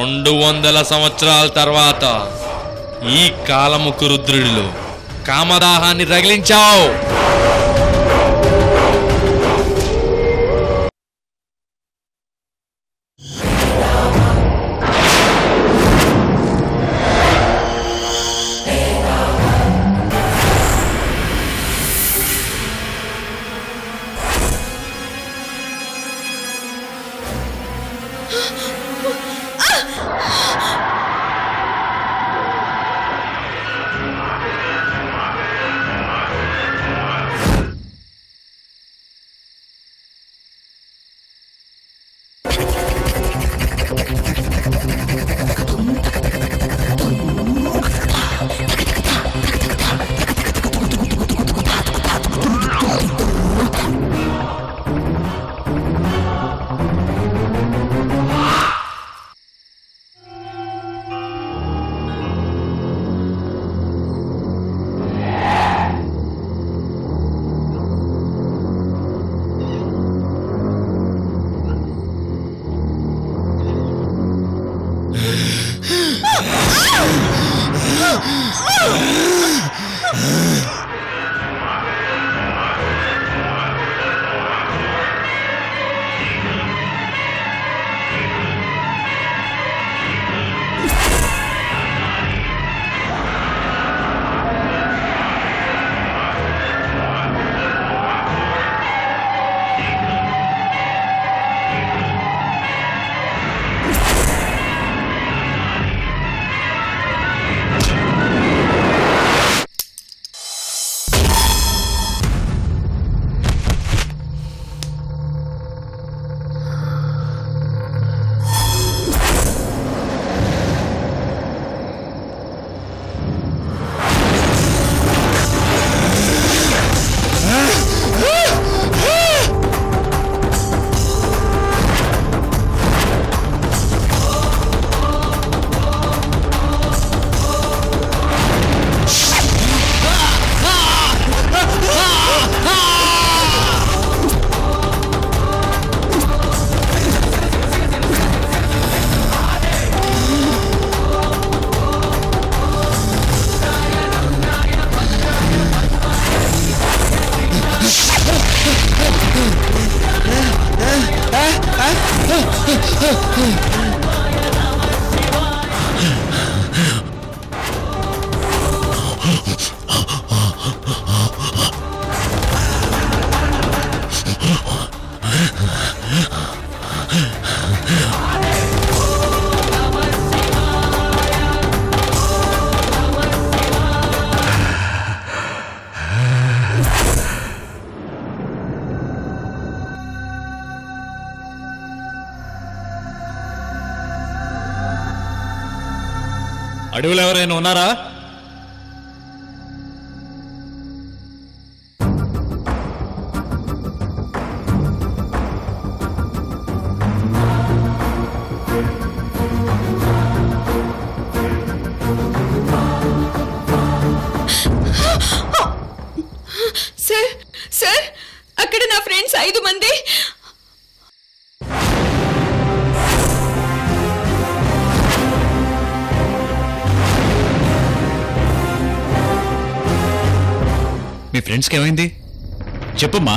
200 సంవత్సరాల తర్వాత ఈ కాలముకు రుద్రుడిలో కామదాహాన్ని రగిలించావు. అడవిలో ఎవరైనా ఉన్నారా? సార్ సార్ అక్కడ నా ఫ్రెండ్స్ 5 మంది. మీ ఫ్రెండ్స్కి ఏమైంది చెప్పమ్మా.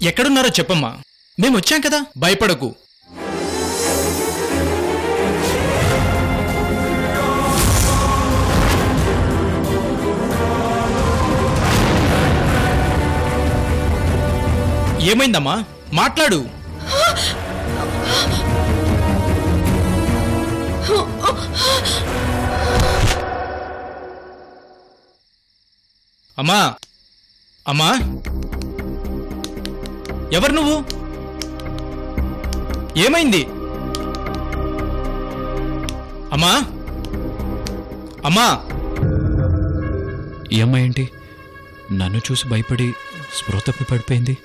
ఎక్కడున్నారో చెప్పమ్మా, మేము వచ్చాం కదా, భయపడకు. ఏమైందమ్మా, మాట్లాడు. అమ్మా అమ్మా, ఎవరు నువ్వు? ఏమైంది అమ్మా? అమ్మా, ఈ అమ్మాయి ఏంటి నన్ను చూసి భయపడి స్పృహ తప్పి పడిపోయింది?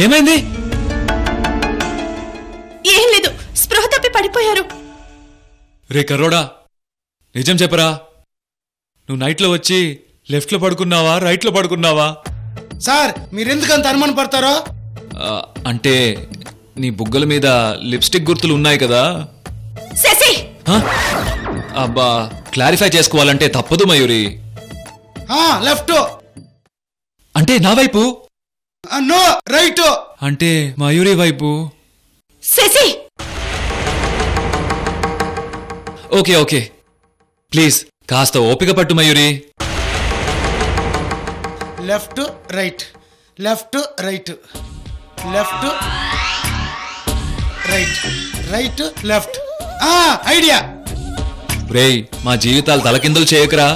ఏమైంది? ఏం లేదు, స్పృహ తప్పి పడిపోయారు. రే కర్రోడా, నిజం చెప్పరా, నువ్వు నైట్లో వచ్చి లెఫ్ట్లో పడుకున్నావా రైట్లో పడుకున్నావా? సార్ మీరెందుకంత అనుమానం పడతారో? అంటే నీ బుగ్గల మీద లిప్స్టిక్ గుర్తులు ఉన్నాయి కదా. శశి, అబ్బా, క్లారిఫై చేసుకోవాలంటే తప్పదు మయూరి. లెఫ్ట్. అంటే నా వైపు? No, right. అంటే మయూరి వైపు. శశి, ఓకే ఓకే, ప్లీజ్ కాస్త ఓపిక పట్టు Mayuri. Left right, left right, left right, right left. Idea. రేయ్, మా జీవితాలు తలకిందులు చేయకురా.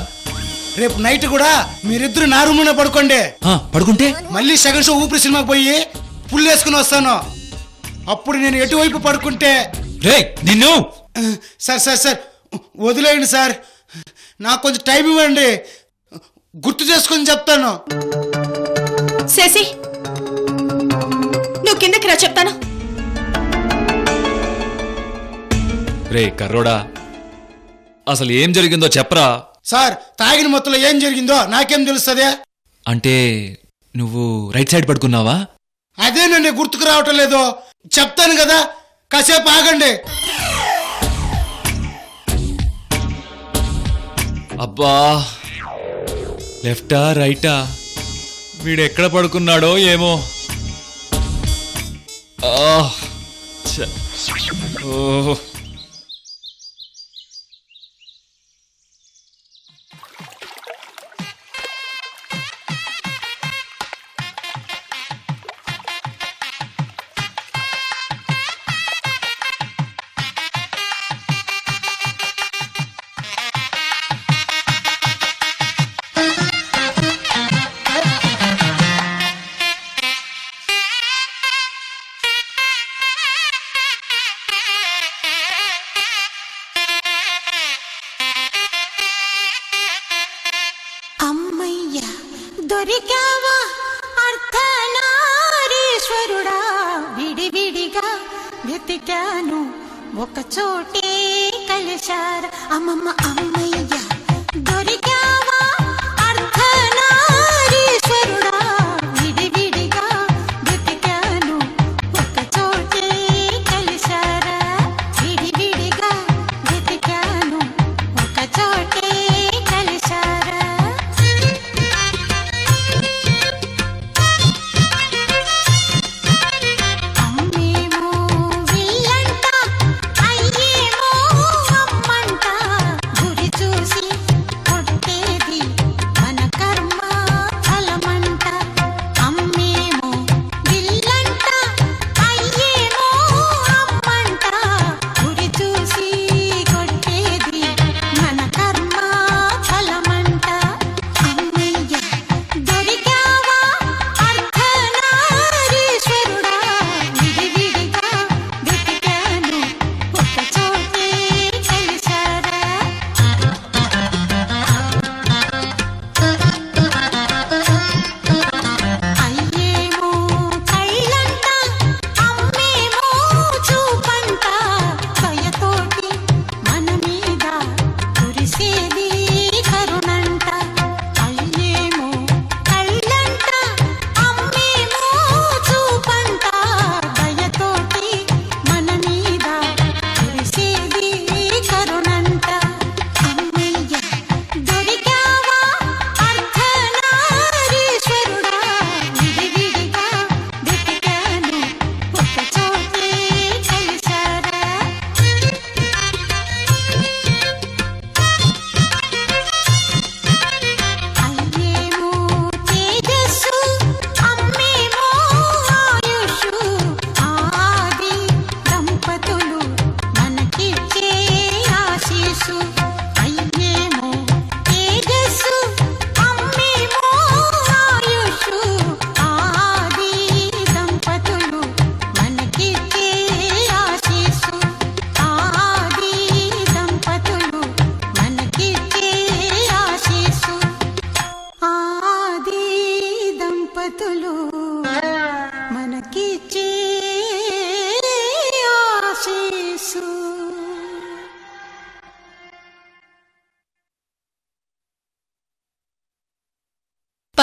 రేపు నైట్ కూడా మీరిద్దరు నా రూమ్ లోనే పడుకోండి. పడుకుంటే మళ్ళీ సెకండ్ షో ఊపిరి సినిమాకి పోయి పుల్లు వేసుకుని వస్తాను. అప్పుడు నేను ఎటువైపు పడుకుంటే. రేయ్ నిన్ను. సార్ సార్ సార్ వదిలేయండి సార్, నాకు కొంచెం టైం ఇవ్వండి, గుర్తు చేసుకొని చెప్తాను. శశి, నువ్వు కిందకి రా, చెప్తాను. రే కర్రోడా, అసలు ఏం జరిగిందో చెప్పరా. సార్ తాగిన మొత్తంలో ఏం జరిగిందో నాకేం తెలుస్తుంది? అంటే నువ్వు రైట్ సైడ్ పడుకున్నావా? అదేనండి గుర్తుకు రావటం లేదు, చెప్తాను కదా, కాసేపు ఆగండి. అబ్బా, లెఫ్టా రైటా, వీడు ఎక్కడ పడుకున్నాడో ఏమో. ఓ అమ్మయ్యా దొరికావా అర్ధనారీశ్వరుడా, విడివిడిగా వెతికాను ఒక చోటే కలిశారా. అమ్మమ్మ అమ్మయ్యా దొరికావా అర్ధనారీశ్వరుడా, విడివిడిగా వెతికాను ఒక చోటే కలిశారా. విడివిడిగా వెతికాను ఒక చోటే కలిశారా. అమ్మేమో విల్లంట, అయ్యేమో అమ్మంట, గురి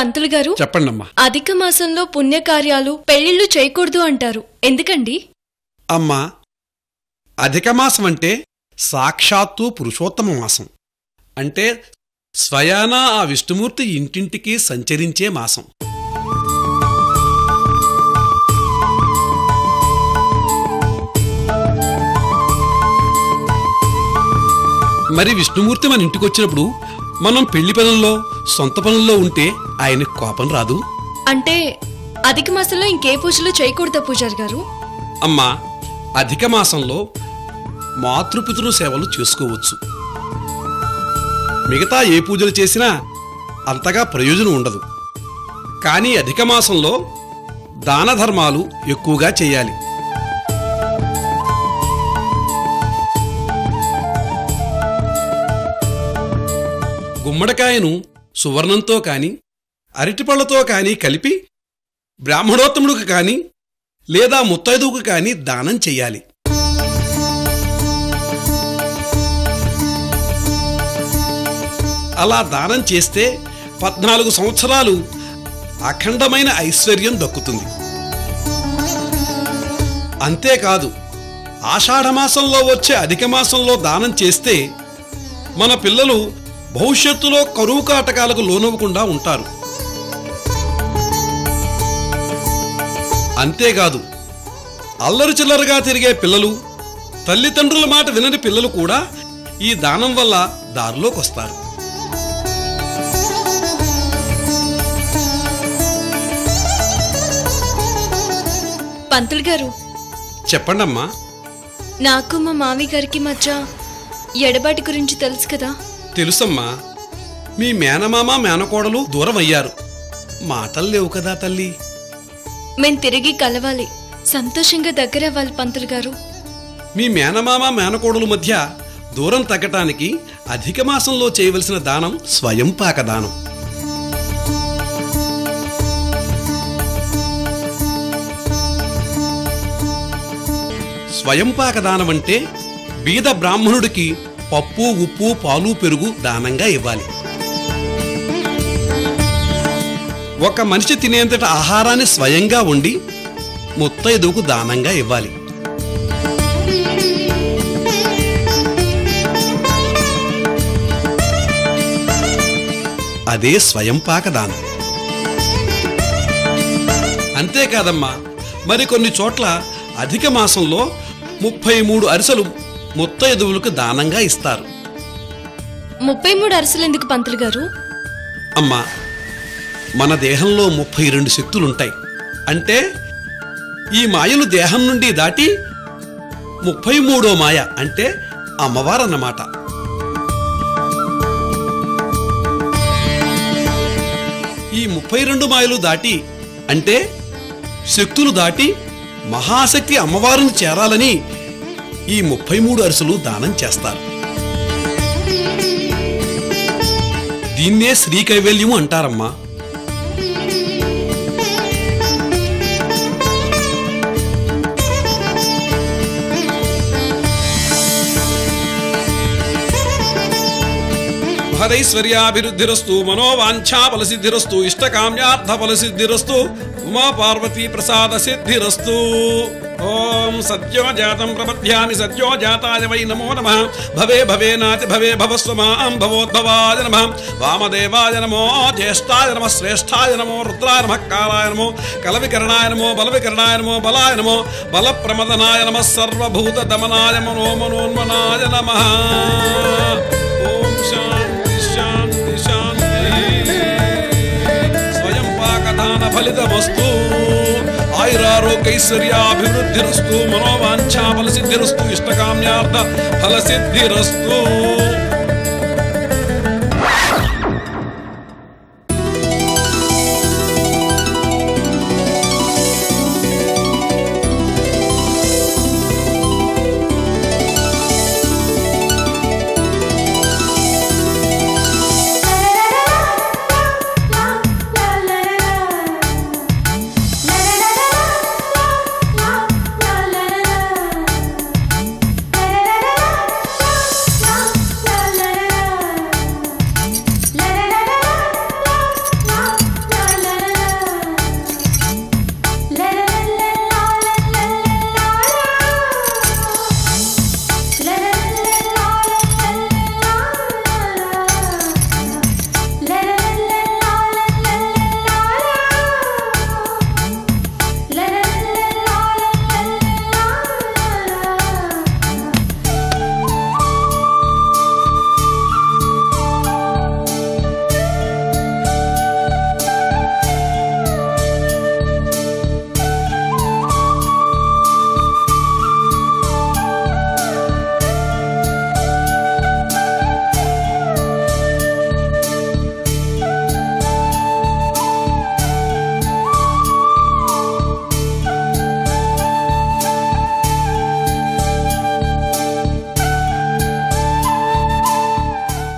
పంతులు గారు, చెప్పండమ్మా. అధిక మాసంలో పుణ్యకార్యాలు పెళ్లిళ్లు చేయకూడదు అంటారు, ఎందుకండి? అమ్మా, అధిక మాసం అంటే సాక్షాత్తు పురుషోత్తమ మాసం. అంటే స్వయానా ఆ విష్ణుమూర్తి ఇంటింటికి సంచరించే మాసం. మరి విష్ణుమూర్తి మన ఇంటికొచ్చినప్పుడు మనం పెళ్లి పనుల్లో సొంత పనుల్లో ఉంటే ఆయనకు కోపం రాదు? అంటే అధిక మాసంలో ఇంకే పూజలు చేయకూడదా పూజారి గారు? అమ్మా, అధిక మాసంలో మాతృపితృ సేవలు చేసుకోవచ్చు. మిగతా ఏ పూజలు చేసినా అంతగా ప్రయోజనం ఉండదు. కానీ అధిక మాసంలో దాన ధర్మాలు ఎక్కువగా చేయాలి. గుమ్మడికాయను సువర్ణంతో కాని అరటిపళ్లతో కాని కలిపి బ్రాహ్మణోత్తముడికి కాని లేదా ముత్తైదువుకు కాని దానం చెయ్యాలి. అలా దానం చేస్తే 14 సంవత్సరాలు అఖండమైన ఐశ్వర్యం దక్కుతుంది. అంతేకాదు, ఆషాఢమాసంలో వచ్చే అధిక మాసంలో దానం చేస్తే మన పిల్లలు భవిష్యత్తులో కరువు కాటకాలకు లోనవ్వకుండా ఉంటారు. అంతేకాదు, అల్లరి చిల్లరగా తిరిగే పిల్లలు, తల్లిదండ్రుల మాట వినని పిల్లలు కూడా ఈ దానం వల్ల దారిలోకొస్తారు. పంతులు గారు, చెప్పండమ్మా. నాకు మా మామి గారికి మధ్య ఎడబాటి గురించి తెలుసు కదా? తెలుసమ్మా. మీ మేనమామ మేనకోడలు దూరం అయ్యారు. మాటలు లేవు కదా తల్లి. మేం తిరిగి కలవాలి, సంతోషంగా దగ్గరవ్వాలి పంతులు గారు. మీ మేనమామ మేనకోడలు మధ్య దూరం తగ్గటానికి అధిక మాసంలో చేయవలసిన దానం స్వయంపాక దానం. స్వయంపాక దానం అంటే బీద బ్రాహ్మణుడికి పప్పు, ఉప్పు, పాలు, పెరుగు దానంగా ఇవ్వాలి. ఒక మనిషి తినేంతట ఆహారాన్ని స్వయంగా వండి ముత్తైదువుకు దానంగా ఇవ్వాలి. అదే స్వయంపాక దానం. అంతేకాదమ్మా, మరికొన్ని చోట్ల అధిక మాసంలో 33 అరిసెలు ముత్తైదువులకు దానంగా ఇస్తారు. 33 అరిసెలు ఎందుకు పంతులు గారు? అమ్మా, మన దేహంలో 32 శక్తులుంటాయి. అంటే ఈ మాయలు దేహం నుండి దాటి 33వ మాయ అంటే అమ్మవారన్నమాట. ఈ 32 మాయలు దాటి అంటే శక్తులు దాటి మహాశక్తి అమ్మవారిని చేరాలని ఈ 33 అరిసెలు దానం చేస్తారు. దీన్నే శ్రీ కైవల్యము అంటారమ్మా. మహదైశ్వర్యాభివృద్ధిరస్తు, మనోవాంఛాఫలసిద్ధిరస్తు, ఇష్టకామ్యార్థఫలసిద్ధిరస్తు, ఉమా పార్వతీ ప్రసాద సిద్ధిరస్తు. ఓం సత్యోజాతం ప్రపద్యామి సత్యోజాతాయ వై నమో నమః. భవే భవేనాతి భవే భవస్వమాం భవోద్భవాయ నమః. వామదేవాయ నమో, జ్యేష్ఠాయ నమః, శ్రేష్ఠాయ నమో, రుద్రాయ నమః, కాలాయ నమో, కలవికరణాయ నమో, బలవికరణాయ నమో, బలాయ నమో, బలప్రమదనాయ నమః, సర్వభూత దమనాయ మనో మనోన్మనాయ నమః. ఓం శాంతి శాంతి శాంతి. స్వయంపాకదాన ఫలితమస్తు. ఆయురారోగ్యైశ్వర్యాభివృద్ధిరస్తు, మనోవాంఛా ఫలసిద్ధిరస్తు, ఇష్టకామ్యార్థ ఫలసిద్ధిరస్తు.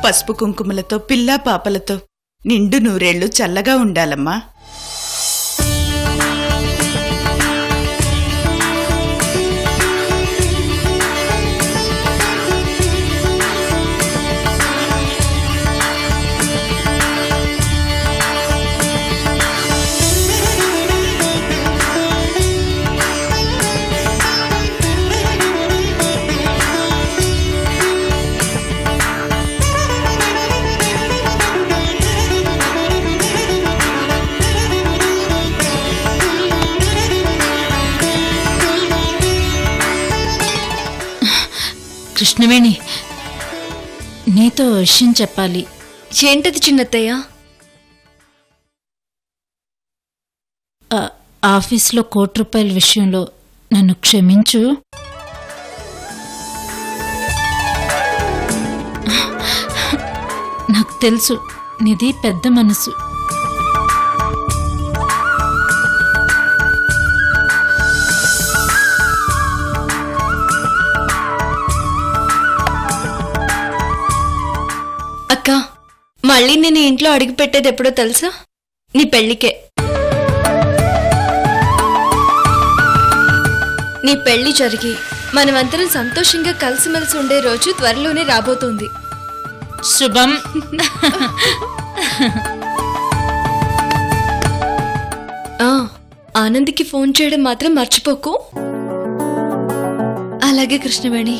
పసుపు కుంకుమలతో పిల్లా పాపలతో నిండు నూరేళ్లు చల్లగా ఉండాలమ్మా. కృష్ణవేణి, నీతో విషయం చెప్పాలి. ఏంటది చిన్నత్తయ్య? ఆఫీస్లో ₹1,00,00,000 విషయంలో నన్ను క్షమించు. నాకు తెలుసు నీది పెద్ద మనసు. అక్క, మళ్ళీ నేను ఇంట్లో అడుగు పెట్టేది ఎప్పుడో తెలుసా? నీ పెళ్లికే. నీ పెళ్లి జరిగి మనమందరం సంతోషంగా కలిసిమెలిసి ఉండే రోజు త్వరలోనే రాబోతోంది. శుభం. ఆనంద్కి ఫోన్ చేయడం మాత్రం మర్చిపోకు. అలాగే కృష్ణవేణి.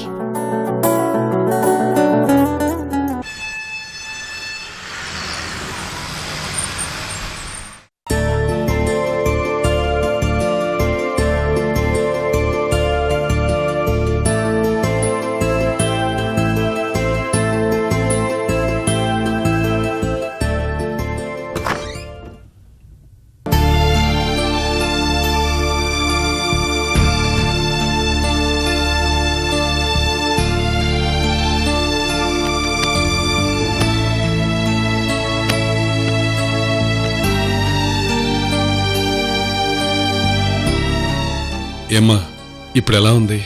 ఏమ్మా, ఇప్పుడెలా ఉంది?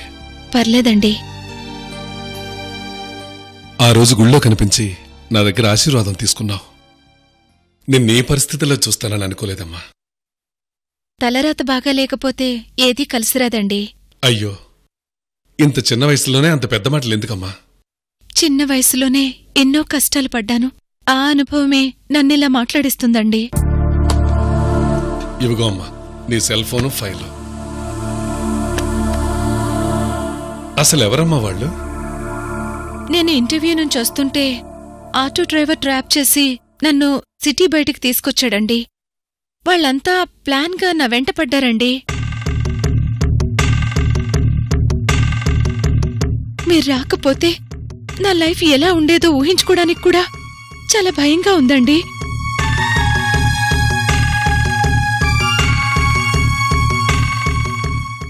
పర్లేదండి. ఆ రోజు గుళ్ళో కనిపించి నా దగ్గర ఆశీర్వాదం తీసుకున్నావు. నిన్నే పరిస్థితిలో చూస్తానని అనుకోలేదమ్మా. తలరాత బాగా లేకపోతే ఏదీ కలిసిరాదండి. అయ్యో, ఇంత చిన్న వయసులోనే అంత పెద్ద మాటలు ఎందుకమ్మా? చిన్న వయసులోనే ఎన్నో కష్టాలు పడ్డాను. ఆ అనుభవమే నన్నిలా మాట్లాడిస్తుందండి. ఇవిగో అమ్మా, నీ సెల్ ఫోను, ఫైలు. అసలు ఎవరమ్మా వాళ్ళు? నేను ఇంటర్వ్యూ నుంచి వస్తుంటే ఆటో డ్రైవర్ ట్రాప్ చేసి నన్ను సిటీ బయటికి తీసుకొచ్చాడండి. వాళ్ళంతా ప్లాన్గా నా వెంట పడ్డారండి. మీరు రాకపోతే నా లైఫ్ ఎలా ఉండేదో ఊహించుకోవడానికి కూడా చాలా భయంగా ఉందండి.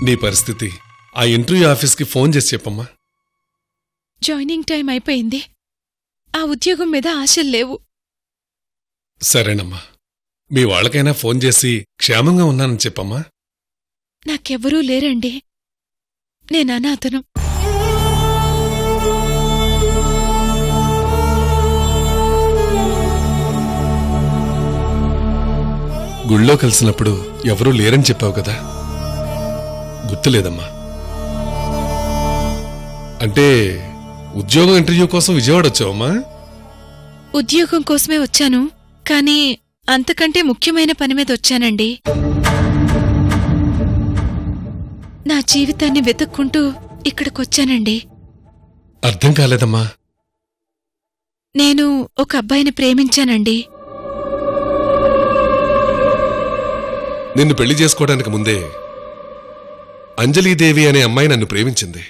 నీ పరిస్థితి ఆ ఇంటర్వ్యూ ఆఫీస్కి ఫోన్ చేసి చెప్పమ్మా. జాయినింగ్ టైం అయిపోయింది. ఆ ఉద్యోగం మీద ఆశలు లేవు. సరేనమ్మా, మీ వాళ్ళకైనా ఫోన్ చేసి క్షేమంగా ఉన్నానని చెప్పమ్మా. నాకెవ్వరూ లేరండి. నేను అనాథను. గుళ్ళో కలిసినప్పుడు ఎవరూ లేరని చెప్పావు కదా, గుర్తులేదమ్మా. అంటే ఉద్యోగం ఇంటర్వ్యూ కోసం విజయవాడ వచ్చావమ్మా? ఉద్యోగం కోసమే వచ్చాను, కానీ అంతకంటే ముఖ్యమైన పని మీద వచ్చానండి. నా జీవితాన్ని వెతుక్కుంటూ ఇక్కడికొచ్చానండి. అర్థం కాలేదమ్మా. నేను ఒక అబ్బాయిని ప్రేమించానండి. నిన్ను పెళ్లి చేసుకోవడానికి ముందే అంజలీదేవి అనే అమ్మాయి నన్ను ప్రేమించింది.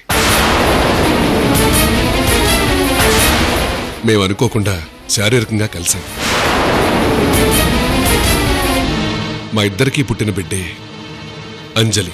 మేమనుకోకుండా శారీరకంగా కలిసాం. మా ఇద్దరికీ పుట్టిన బిడ్డే అంజలి.